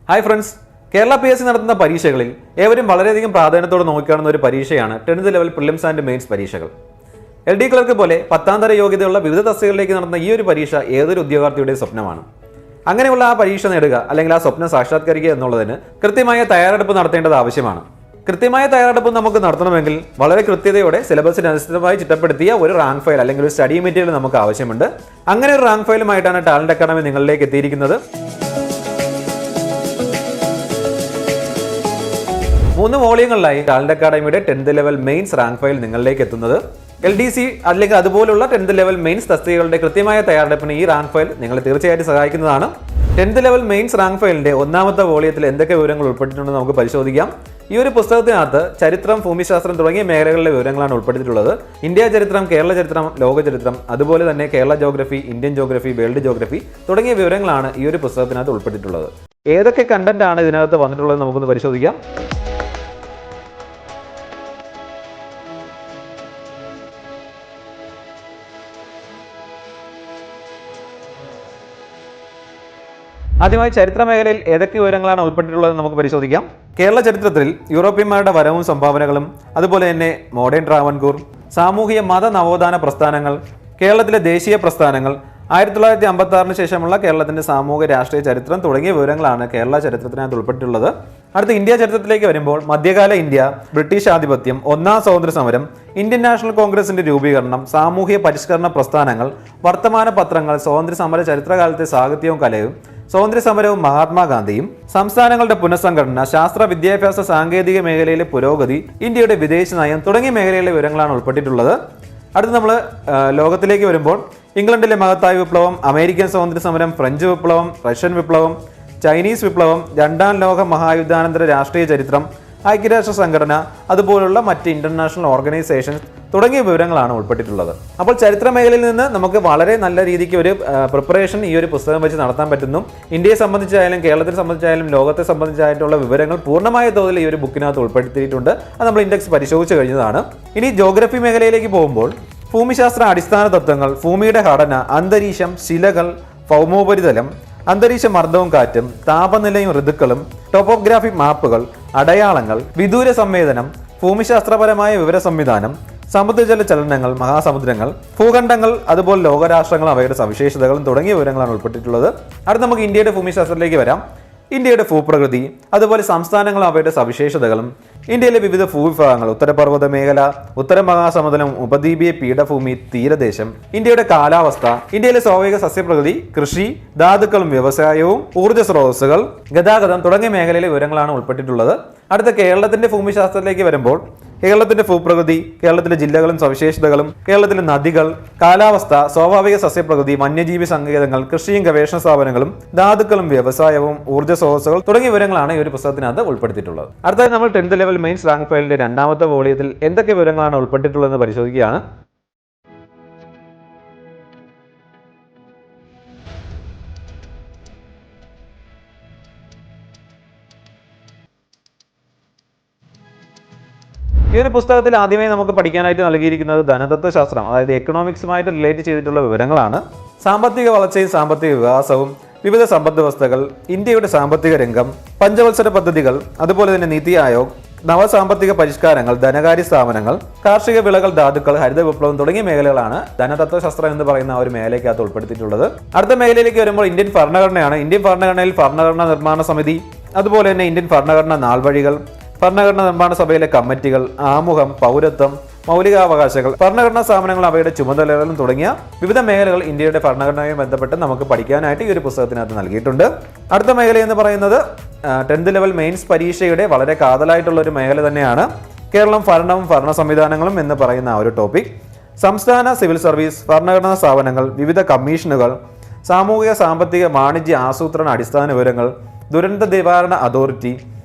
Hi friends, Kerala PSC നടത്തുന്ന പരീക്ഷകളിൽ ഏവരും വളരെയധികം പ്രാധാന്യത്തോടെ നോക്കിക്കാണുന്ന ഒരു പരീക്ഷയാണ് 10th level prelims and mains പരീക്ഷകൾ. LD ക്ലർക്ക് പോലെ 10ാം തര യോഗ്യതയുള്ള വിവിധ തസ്തികകളിലേക്ക് നടത്തുന്ന ഈ ഒരു പരീക്ഷ ഏതൊരു ഉദ്യോഗാർത്ഥിയുടെയും സ്വപ്നമാണ്. അങ്ങനെയുള്ള ആ പരീക്ഷ നേടുക അല്ലെങ്കിൽ ആ സ്വപ്നം സാക്ഷാത്കരിക്കുക എന്നുള്ളതിന് കൃത്യമായ തയ്യാറെടുപ്പ് നടത്തേണ്ടത് ആവശ്യമാണ്. കൃത്യമായ തയ്യാറെടുപ്പ് നമുക്ക് നടത്തണമെങ്കിൽ വളരെ കൃത്യതയോടെ സിലബസിന് അനുസൃതമായി ചിട്ടപ്പെടുത്തിയ ഒരു റാങ്ക് ഫയൽ അല്ലെങ്കിൽ ഒരു സ്റ്റഡി മെറ്റീരിയൽ നമുക്ക് ആവശ്യമുണ്ട്. അങ്ങനെ ഒരു റാങ്ക് ഫയലുമായിട്ടാണ് ടാലന്റ് അക്കാഡമി നിങ്ങളിലേക്ക് എത്തിയിരിക്കുന്നത്. 3 വോളിയങ്ങളിലായി ടാലന്റ് അക്കാഡമിയുടെ 10th level mains rank file നിങ്ങളിലേക്ക് എത്തുന്നത്. LDC അല്ലെങ്കിൽ അതുപോലുള്ള 10th ലെവൽ മെയിൻസ് തസ്തികകളുടെ കൃത്യമായ തയ്യാറെടുപ്പിന് ഈ റാങ്ക് ഫയൽ നിങ്ങളെ തീർച്ചയായിട്ടും സഹായിക്കുന്നതാണ്. 10th ലെവൽ മെയിൻസ് റാങ്ക് ഫയലിന്റെ 1ാമത്തെ വോളിയത്തിൽ എന്തൊക്കെ വിവരങ്ങൾ ഉൾപ്പെട്ടിട്ടുണ്ടെന്ന് നമുക്ക് പരിശോധിക്കാം. ഈ ഒരു പുസ്തകത്തിനകത്ത് ചരിത്രം, ഭൂമിശാസ്ത്രം തുടങ്ങിയ മേഖലകളിലെ വിവരങ്ങളാണ് ഉൾപ്പെട്ടിട്ടുള്ളത്. ഇന്ത്യ ചരിത്രം, കേരള ചരിത്രം, ലോക ചരിത്രം, അതുപോലെ തന്നെ Kerala geography, Indian geography, world geography തുടങ്ങിയ വിവരങ്ങളാണ് ഈ ഒരു പുസ്തകത്തിനകത്ത് ഉൾപ്പെട്ടിട്ടുള്ളത്. ഏതൊക്കെ കണ്ടന്റ് ആണ് ഇതിനകത്ത് വന്നിട്ടുള്ളത് നമുക്കൊന്ന് പരിശോധിക്കാം. ആദ്യമായി ചരിത്ര മേഖലയിൽ ഏതൊക്കെ വിവരങ്ങളാണ് ഉൾപ്പെട്ടിട്ടുള്ളത് നമുക്ക് പരിശോധിക്കാം. കേരള ചരിത്രത്തിൽ യൂറോപ്യന്മാരുടെ വരവും സംഭാവനകളും, അതുപോലെ തന്നെ മോഡേൺ ട്രാവൻകൂർ, സാമൂഹിക മത നവോത്ഥാന പ്രസ്ഥാനങ്ങൾ, കേരളത്തിലെ ദേശീയ പ്രസ്ഥാനങ്ങൾ, 1956 ശേഷമുള്ള കേരളത്തിന്റെ സാമൂഹിക രാഷ്ട്രീയ ചരിത്രം തുടങ്ങിയ വിവരങ്ങളാണ് കേരള ചരിത്രത്തിനകത്ത് ഉൾപ്പെട്ടിട്ടുള്ളത്. അടുത്ത ഇന്ത്യ ചരിത്രത്തിലേക്ക് വരുമ്പോൾ മധ്യകാല ഇന്ത്യ, ബ്രിട്ടീഷ് ആധിപത്യം, 1ാം സ്വാതന്ത്ര്യ സമരം, ഇന്ത്യൻ നാഷണൽ കോൺഗ്രസിന്റെ രൂപീകരണം, സാമൂഹിക പരിഷ്കരണ പ്രസ്ഥാനങ്ങൾ, വർത്തമാന പത്രങ്ങൾ, സ്വാതന്ത്ര്യ സമര ചരിത്രകാലത്തെ സാഹിത്യവും കലയും, സ്വാതന്ത്ര്യ സമരവും മഹാത്മാഗാന്ധിയും, സംസ്ഥാനങ്ങളുടെ പുനഃസംഘടന, ശാസ്ത്ര വിദ്യാഭ്യാസ സാങ്കേതിക മേഖലയിലെ പുരോഗതി, ഇന്ത്യയുടെ വിദേശ നയം തുടങ്ങിയ മേഖലയിലെ വിവരങ്ങളാണ് ഉൾപ്പെട്ടിട്ടുള്ളത്. അടുത്ത് നമ്മൾ ലോകത്തിലേക്ക് വരുമ്പോൾ ഇംഗ്ലണ്ടിലെ മഹത്തായ വിപ്ലവം, അമേരിക്കൻ സ്വാതന്ത്ര്യ സമരം, ഫ്രഞ്ച് വിപ്ലവം, റഷ്യൻ വിപ്ലവം, ചൈനീസ് വിപ്ലവം, 2ാം ലോക മഹായുദ്ധാനന്തര രാഷ്ട്രീയ ചരിത്രം, ഐക്യരാഷ്ട്ര സംഘടന, അതുപോലുള്ള മറ്റ് ഇന്റർനാഷണൽ ഓർഗനൈസേഷൻസ് തുടങ്ങിയ വിവരങ്ങളാണ് ഉൾപ്പെട്ടിട്ടുള്ളത്. അപ്പോൾ ചരിത്ര മേഖലയിൽ നിന്ന് നമുക്ക് വളരെ നല്ല രീതിക്ക് ഒരു പ്രിപ്പറേഷൻ ഈ ഒരു പുസ്തകം വെച്ച് നടത്താൻ പറ്റുന്നു. ഇന്ത്യയെ സംബന്ധിച്ചായാലും കേരളത്തെ സംബന്ധിച്ചായാലും ലോകത്തെ സംബന്ധിച്ചായിട്ടുള്ള വിവരങ്ങൾ പൂർണ്ണമായ തോതിൽ ഈ ഒരു ബുക്കിനകത്ത് ഉൾപ്പെടുത്തിയിട്ടുണ്ട്. അത് നമ്മൾ ഇൻഡെക്സ് പരിശോധിച്ച് കഴിഞ്ഞതാണ്. ഇനി ജോഗ്രഫി മേഖലയിലേക്ക് പോകുമ്പോൾ ഭൂമിശാസ്ത്ര അടിസ്ഥാന തത്വങ്ങൾ, ഭൂമിയുടെ ഘടന, അന്തരീക്ഷം, ശിലകൾ, ഭൗമോപരിതലം, അന്തരീക്ഷ മർദ്ദവും കാറ്റും, താപനിലയും ഋതുക്കളും, ടോപ്പോഗ്രാഫിക് മാപ്പുകൾ, അടയാളങ്ങൾ, വിദൂര സംവേദനം, ഭൂമിശാസ്ത്രപരമായ വിവര സംവിധാനം, സമുദ്രജല ചലനങ്ങൾ, മഹാസമുദ്രങ്ങൾ, ഭൂഖണ്ഡങ്ങൾ, അതുപോലെ ലോകരാഷ്ട്രങ്ങളും അവയുടെ സവിശേഷതകളും തുടങ്ങിയ വിവരങ്ങളാണ് ഉൾപ്പെട്ടിട്ടുള്ളത്. അടുത്ത നമുക്ക് ഇന്ത്യയുടെ ഭൂമിശാസ്ത്രത്തിലേക്ക് വരാം. ഇന്ത്യയുടെ ഭൂപ്രകൃതി, അതുപോലെ സംസ്ഥാനങ്ങളും അവയുടെ സവിശേഷതകളും, ഇന്ത്യയിലെ വിവിധ ഭൂവിഭാഗങ്ങൾ, ഉത്തരപർവ്വത മേഖല, ഉത്തര മഹാസമുദ്രം, ഉപദ്വീപീയ പീഠഭൂമി, തീരദേശം, ഇന്ത്യയുടെ കാലാവസ്ഥ, ഇന്ത്യയിലെ സ്വാഭാവിക സസ്യപ്രകൃതി, കൃഷി, ധാതുക്കളും വ്യവസായവും, ഊർജ്ജ സ്രോതസ്സുകൾ, ഗതാഗതം തുടങ്ങിയ മേഖലയിലെ വിവരങ്ങളാണ് ഉൾപ്പെട്ടിട്ടുള്ളത്. അടുത്ത കേരളത്തിന്റെ ഭൂമിശാസ്ത്രത്തിലേക്ക് വരുമ്പോൾ കേരളത്തിന്റെ ഭൂപ്രകൃതി, കേരളത്തിലെ ജില്ലകളും സവിശേഷതകളും, കേരളത്തിലെ നദികൾ, കാലാവസ്ഥ, സ്വാഭാവിക സസ്യപ്രകൃതി, വന്യജീവി സങ്കേതങ്ങൾ, കൃഷിയും ഗവേഷണ സ്ഥാപനങ്ങളും, ധാതുക്കളും വ്യവസായവും, ഊർജ്ജ സ്രോതസ്സുകൾ തുടങ്ങിയ വിവരങ്ങളാണ് ഈ ഒരു പുസ്തകത്തിനകത്ത് ഉൾപ്പെടുത്തിയിട്ടുള്ളത്. അടുത്തതായി നമ്മൾ 10th ലെവൽ മെയിൻസ് റാങ്ക് ഫയലിന്റെ 2ാമത്തെ വോളിയത്തിൽ എന്തൊക്കെ വിവരങ്ങളാണ് ഉൾപ്പെട്ടിട്ടുള്ളതെന്ന് പരിശോധിക്കുകയാണ്. ഈ ഒരു പുസ്തകത്തിൽ ആദ്യമായി നമുക്ക് പഠിക്കാനായിട്ട് നൽകിയിരിക്കുന്നത് ധനതത്വശാസ്ത്രം, അതായത് എക്കണോമിക്സുമായിട്ട് റിലേറ്റ് ചെയ്തിട്ടുള്ള വിവരങ്ങളാണ്. സാമ്പത്തിക വളർച്ചയും സാമ്പത്തിക വികാസവും, വിവിധ സമ്പദ് വ്യവസ്ഥകൾ, ഇന്ത്യയുടെ സാമ്പത്തിക രംഗം, പഞ്ചവത്സര പദ്ധതികൾ, അതുപോലെ തന്നെ നീതി ആയോഗ്, നവസാമ്പത്തിക പരിഷ്കാരങ്ങൾ, ധനകാര്യ സ്ഥാപനങ്ങൾ, കാർഷിക വിളകൾ, ധാതുക്കൾ, ഹരിത വിപ്ലവം തുടങ്ങിയ മേഖലകളാണ് ധനതത്വശാസ്ത്രം എന്ന് പറയുന്ന ഒരു മേഖലയ്ക്കകത്ത് ഉൾപ്പെടുത്തിയിട്ടുള്ളത്. അടുത്ത മേഖലയിലേക്ക് വരുമ്പോൾ ഇന്ത്യൻ ഭരണഘടനയാണ്. ഇന്ത്യൻ ഭരണഘടനയിൽ ഭരണഘടനാ നിർമ്മാണ സമിതി, അതുപോലെ തന്നെ ഇന്ത്യൻ ഭരണഘടനാ നാൾവഴികൾ, ഭരണഘടനാ നിർമ്മാണ സഭയിലെ കമ്മിറ്റികൾ, ആമുഖം, പൗരത്വം, മൗലികാവകാശങ്ങൾ, ഭരണഘടനാ സ്ഥാപനങ്ങൾ അവയുടെ ചുമതലകളും തുടങ്ങിയ വിവിധ മേഖലകൾ ഇന്ത്യയുടെ ഭരണഘടനയുമായി ബന്ധപ്പെട്ട് നമുക്ക് പഠിക്കാനായിട്ട് ഈ ഒരു പുസ്തകത്തിനകത്ത് നൽകിയിട്ടുണ്ട്. അടുത്ത മേഖല എന്ന് പറയുന്നത് 10th ലെവൽ മെയിൻസ് പരീക്ഷയുടെ വളരെ കാതലായിട്ടുള്ള ഒരു മേഖല തന്നെയാണ്. കേരളം, ഭരണവും ഭരണ സംവിധാനങ്ങളും എന്ന് പറയുന്ന ഒരു ടോപ്പിക്. സംസ്ഥാന സിവിൽ സർവീസ്, ഭരണഘടനാ സ്ഥാപനങ്ങൾ, വിവിധ കമ്മീഷനുകൾ, സാമൂഹിക സാമ്പത്തിക വാണിജ്യ ആസൂത്രണ അടിസ്ഥാന വിവരങ്ങൾ, ദുരന്ത നിവാരണ അതോറിറ്റി,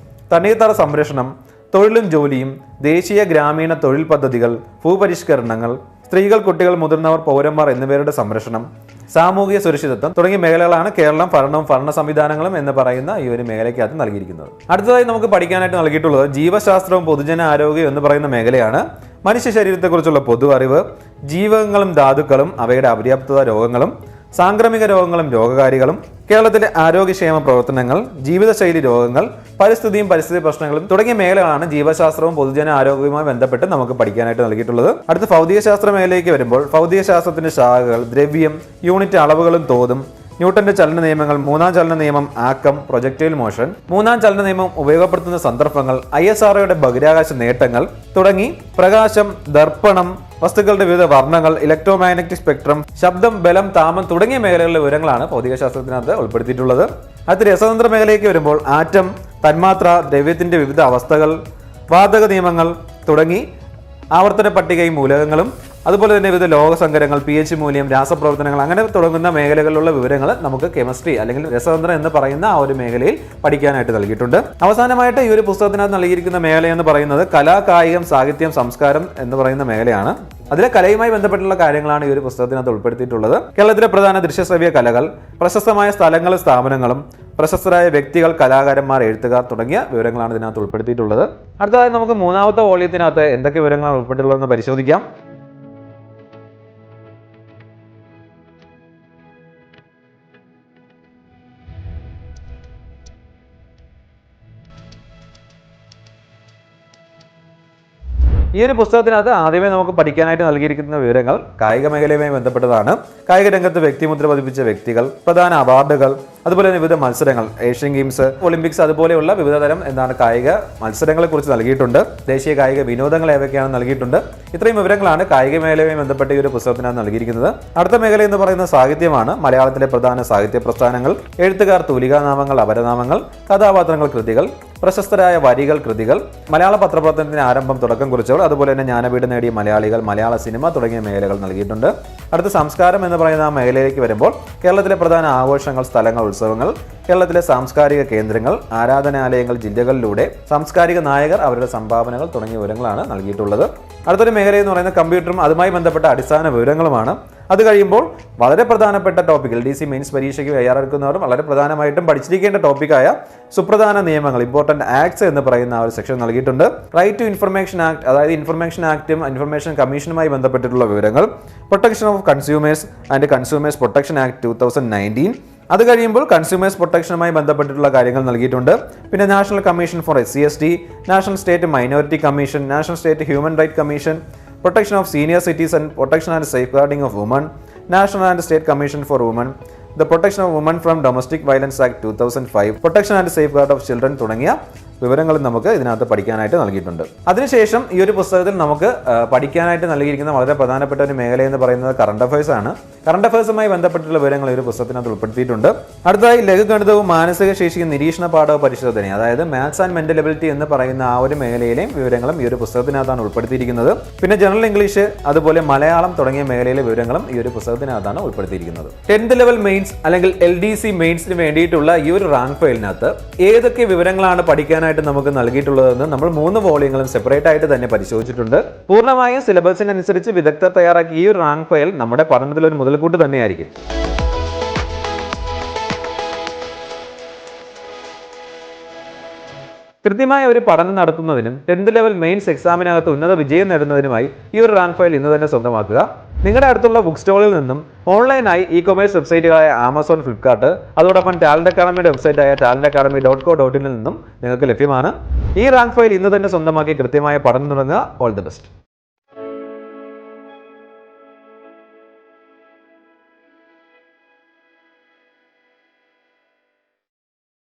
തണ്ണീർത്തട സംരക്ഷണം, തൊഴിലും ജോലിയും, ദേശീയ ഗ്രാമീണ തൊഴിൽ പദ്ധതികൾ, ഭൂപരിഷ്കരണങ്ങൾ, സ്ത്രീകൾ, കുട്ടികൾ, മുതിർന്നവർ, പൗരന്മാർ എന്നിവരുടെ സംരക്ഷണം, സാമൂഹിക സുരക്ഷിതത്വം തുടങ്ങിയ മേഖലകളാണ് കേരളം, ഭരണവും ഭരണ സംവിധാനങ്ങളും എന്ന് പറയുന്ന ഈ ഒരു മേഖലയ്ക്കകത്ത് നൽകിയിരിക്കുന്നത്. അടുത്തതായി നമുക്ക് പഠിക്കാനായിട്ട് നൽകിയിട്ടുള്ളത് ജീവശാസ്ത്രവും പൊതുജന ആരോഗ്യം എന്ന് പറയുന്ന മേഖലയാണ്. മനുഷ്യ ശരീരത്തെക്കുറിച്ചുള്ള പൊതു അറിവ്, ജീവകങ്ങളും ധാതുക്കളും അവയുടെ അപര്യാപ്തത രോഗങ്ങളും, സാംക്രമിക രോഗങ്ങളും രോഗകാരികളും, കേരളത്തിലെ ആരോഗ്യക്ഷേമ പ്രവർത്തനങ്ങൾ, ജീവിതശൈലി രോഗങ്ങൾ, പരിസ്ഥിതിയും പരിസ്ഥിതി പ്രശ്നങ്ങളും തുടങ്ങിയ മേഖലകളാണ് ജീവശാസ്ത്രവും പൊതുജന ആരോഗ്യവുമായി ബന്ധപ്പെട്ട് നമുക്ക് പഠിക്കാനായിട്ട് നൽകിയിട്ടുള്ളത്. അടുത്ത ഭൗതികശാസ്ത്ര മേഖലയിലേക്ക് വരുമ്പോൾ ഭൗതികശാസ്ത്രത്തിന്റെ ശാഖകൾ ദ്രവ്യം, യൂണിറ്റ് അളവുകളും തോതും, ന്യൂട്ടന്റെ ചലന നിയമങ്ങൾ, മൂന്നാം ചലന നിയമം, ആക്കം, പ്രൊജക്ടൈൽ മോഷൻ, മൂന്നാം ചലന നിയമം ഉപയോഗപ്പെടുത്തുന്ന സന്ദർഭങ്ങൾ, ISROയുടെ ബഹിരാകാശ നേട്ടങ്ങൾ തുടങ്ങി പ്രകാശം, ദർപ്പണം, വസ്തുക്കളുടെ വിവിധ വർണ്ണങ്ങൾ, ഇലക്ട്രോമാഗ്നറ്റിക് സ്പെക്ട്രം, ശബ്ദം, ബലം, താപം തുടങ്ങിയ മേഖലകളിലെ വിവരങ്ങളാണ് ഭൗതികശാസ്ത്രത്തിനകത്ത് ഉൾപ്പെടുത്തിയിട്ടുള്ളത്. അടുത്ത രസതന്ത്ര മേഖലയിലേക്ക് വരുമ്പോൾ ആറ്റം, തന്മാത്ര, ദ്രവ്യത്തിന്റെ വിവിധ അവസ്ഥകൾ, വാതക നിയമങ്ങൾ തുടങ്ങി ആവർത്തന പട്ടികയും മൂലകങ്ങളും, അതുപോലെ തന്നെ വിവിധ ലോകസങ്കരങ്ങൾ, pH മൂല്യം, രാസപ്രവർത്തനങ്ങൾ അങ്ങനെ തുടങ്ങുന്ന മേഖലകളിലുള്ള വിവരങ്ങൾ നമുക്ക് കെമിസ്ട്രി അല്ലെങ്കിൽ രസതന്ത്രം എന്ന് പറയുന്ന ആ ഒരു മേഖലയിൽ പഠിക്കാനായിട്ട് നൽകിയിട്ടുണ്ട്. അവസാനമായിട്ട് ഈ ഒരു പുസ്തകത്തിനകത്ത് നൽകിയിരിക്കുന്ന മേഖല എന്ന് പറയുന്നത് കലാ, കായികം, സാഹിത്യം, സംസ്കാരം എന്ന് പറയുന്ന മേഖലയാണ്. അതിലെ കലയുമായി ബന്ധപ്പെട്ടുള്ള കാര്യങ്ങളാണ് ഈ ഒരു പുസ്തകത്തിനകത്ത് ഉൾപ്പെടുത്തിയിട്ടുള്ളത്. കേരളത്തിലെ പ്രധാന ദൃശ്യശ്രവ്യ കലകൾ, പ്രശസ്തമായ സ്ഥലങ്ങളും സ്ഥാപനങ്ങളും, പ്രശസ്തരായ വ്യക്തികൾ, കലാകാരന്മാർ, എഴുത്തുകാർ തുടങ്ങിയ വിവരങ്ങളാണ് ഇതിനകത്ത് ഉൾപ്പെടുത്തിയിട്ടുള്ളത്. അടുത്തതായി നമുക്ക് മൂന്നാമത്തെ വോള്യത്തിനകത്ത് എന്തൊക്കെ വിവരങ്ങളാണ് ഉൾപ്പെട്ടിട്ടുള്ളതെന്ന് പരിശോധിക്കാം. ഈ ഒരു പുസ്തകത്തിനകത്ത് ആദ്യമേ നമുക്ക് പഠിക്കാനായിട്ട് നൽകിയിരിക്കുന്ന വിവരങ്ങൾ കായിക മേഖലയുമായി ബന്ധപ്പെട്ടതാണ്. കായിക രംഗത്ത് വ്യക്തിമുദ്ര പതിപ്പിച്ച വ്യക്തികൾ, പ്രധാന അവാർഡുകൾ, അതുപോലെ തന്നെ വിവിധ മത്സരങ്ങൾ, ഏഷ്യൻ ഗെയിംസ്, ഒളിമ്പിക്സ് അതുപോലെയുള്ള വിവിധ തരം കായിക മത്സരങ്ങളെ കുറിച്ച് നൽകിയിട്ടുണ്ട്. ദേശീയ കായിക വിനോദങ്ങൾ ഏതൊക്കെയാണ് നൽകിയിട്ടുണ്ട്. ഇത്രയും വിവരങ്ങളാണ് കായിക മേഖലയുമായി ബന്ധപ്പെട്ട ഈ ഒരു പുസ്തകത്തിനകത്ത് നൽകിയിരിക്കുന്നത്. അടുത്ത മേഖല എന്ന് പറയുന്നത് സാഹിത്യമാണ്. മലയാളത്തിലെ പ്രധാന സാഹിത്യ പ്രസ്ഥാനങ്ങൾ, എഴുത്തുകാർ, തൂലികാനാമങ്ങൾ, അപരനാമങ്ങൾ, കഥാപാത്രങ്ങൾ, കൃതികൾ, പ്രശസ്തരായ വരികൾ, കൃതികൾ, മലയാള പത്രപ്രവർത്തനത്തിന് ആരംഭം, തുടക്കം കുറിച്ചവർ, അതുപോലെ തന്നെ ജ്ഞാനപീഠം നേടിയ മലയാളികൾ, മലയാള സിനിമ തുടങ്ങിയ മേഖലകൾ നൽകിയിട്ടുണ്ട്. അടുത്ത സംസ്കാരം എന്ന് പറയുന്ന ആ മേഖലയിലേക്ക് വരുമ്പോൾ കേരളത്തിലെ പ്രധാന ആഘോഷങ്ങൾ, സ്ഥലങ്ങൾ, ഉത്സവങ്ങൾ, കേരളത്തിലെ സാംസ്കാരിക കേന്ദ്രങ്ങൾ, ആരാധനാലയങ്ങൾ, ജില്ലകളിലൂടെ സാംസ്കാരിക നായകർ, അവരുടെ സംഭാവനകൾ തുടങ്ങിയ വിവരങ്ങളാണ് നൽകിയിട്ടുള്ളത്. അടുത്തൊരു മേഖല എന്ന് പറയുന്നത് കമ്പ്യൂട്ടറും അതുമായി ബന്ധപ്പെട്ട അടിസ്ഥാന വിവരങ്ങളുമാണ്. അത് കഴിയുമ്പോൾ വളരെ പ്രധാനപ്പെട്ട ടോപ്പിക്, LDC മെയിൻസ് പരീക്ഷയ്ക്ക് തയ്യാറെടുക്കുന്നവരും വളരെ പ്രധാനമായിട്ടും പഠിച്ചിരിക്കേണ്ട ടോപ്പിക്കായ സുപ്രധാന നിയമങ്ങൾ, ഇമ്പോർട്ടന്റ് ആക്ട്സ് എന്ന് പറയുന്ന ആ ഒരു സെക്ഷൻ നൽകിയിട്ടുണ്ട്. റൈറ്റ് ടു ഇൻഫർമേഷൻ ആക്ട്, അതായത് ഇൻഫർമേഷൻ ആക്ടും ഇൻഫർമേഷൻ കമ്മീഷനുമായി ബന്ധപ്പെട്ടിട്ടുള്ള വിവരങ്ങൾ, protection of consumers and consumers protection act 2019. അത് കഴിയുമ്പോൾ കൺസ്യൂമേഴ്സ് പ്രൊട്ടക്ഷനുമായി ബന്ധപ്പെട്ടിട്ടുള്ള കാര്യങ്ങൾ നൽകിയിട്ടുണ്ട്. പിന്നെ national commission for SC/ST, national state minority commission, national state human right commission, protection of senior citizen, protection and safeguarding of woman, national and state commission for woman, the protection of woman from domestic violence act 2005, protection and safe guard of children തുടങ്ങിയ വിവരങ്ങളും നമുക്ക് ഇതിനകത്ത് പഠിക്കാനായിട്ട് നൽകിയിട്ടുണ്ട്. അതിനുശേഷം ഈ ഒരു പുസ്തകത്തിൽ നമുക്ക് പഠിക്കാനായിട്ട് നൽകിയിരിക്കുന്ന വളരെ പ്രധാനപ്പെട്ട ഒരു മേഖല എന്ന് പറയുന്നത് കറണ്ട് അഫയേഴ്സ് ആണ്. കറണ്ട് അഫയേഴ്സുമായി ബന്ധപ്പെട്ടുള്ള വിവരങ്ങൾ ഈ ഒരു പുസ്തകത്തിനകത്ത് ഉൾപ്പെടുത്തിയിട്ടുണ്ട്. അടുത്തതായി ലഘുഗണിതവും മാനസിക ശേഷിയും നിരീക്ഷണ പാഠ പരിശോധന, അതായത് മാത്സ് ആൻഡ് മെന്റൽ എബിലിറ്റി എന്ന് പറയുന്ന ആ ഒരു മേഖലയിലെയും വിവരങ്ങളും ഈ ഒരു പുസ്തകത്തിനകത്താണ് ഉൾപ്പെടുത്തിയിരിക്കുന്നത്. പിന്നെ ജനറൽ ഇംഗ്ലീഷ്, അതുപോലെ മലയാളം തുടങ്ങിയ മേഖലയിലെ വിവരങ്ങളും ഈ ഒരു പുസ്തകത്തിനകത്താണ് ഉൾപ്പെടുത്തിയിരിക്കുന്നത്. 10th ലെവൽ മെയിൻസ് അല്ലെങ്കിൽ LDC മെയിൻസിന് വേണ്ടിയിട്ടുള്ള ഈ ഒരു റാങ്ക് ഫയലിനകത്ത് ഏതൊക്കെ വിവരങ്ങളാണ് പഠിക്കാനായിട്ട് നമുക്ക് നൽകിയിട്ടുള്ളതെന്ന് നമ്മൾ 3 വോള്യങ്ങളും സെപ്പറേറ്റ് ആയിട്ട് തന്നെ പരിശോധിച്ചിട്ടുണ്ട്. പൂർണ്ണമായും സിലബസിനനുസരിച്ച് വിദഗ്ധർ തയ്യാറാക്കിയ ഈ ഒരു റാങ്ക് ഫയൽ നമ്മുടെ പഠനത്തിൽ ഒരു മുതൽക്കൂട്ട് തന്നെയായിരിക്കും. കൃത്യമായ ഒരു പഠനം നടത്തുന്നതിനും 10th ലെവൽ മെയിൻസ് എക്സാമിനകത്ത് ഉന്നത വിജയം നേടുന്നതിനുമായി ഈ ഒരു റാങ്ക് ഫയൽ ഇന്ന് തന്നെ സ്വന്തമാക്കുക. നിങ്ങളുടെ അടുത്തുള്ള ബുക്ക് സ്റ്റോളിൽ നിന്നും ഓൺലൈനായി ഇ-കൊമേഴ്സ് വെബ്സൈറ്റുകളായ ആമസോൺ, ഫ്ലിപ്കാർട്ട്, അതോടൊപ്പം ടാലന്റ് അക്കാഡമിയുടെ വെബ്സൈറ്റായ talentacademy.co.in നിന്നും നിങ്ങൾക്ക് ലഭ്യമാണ്. ഈ റാങ്ക് ഫയൽ ഇന്ന് തന്നെ സ്വന്തമാക്കി കൃത്യമായ പഠനം തുടങ്ങുക. All the best.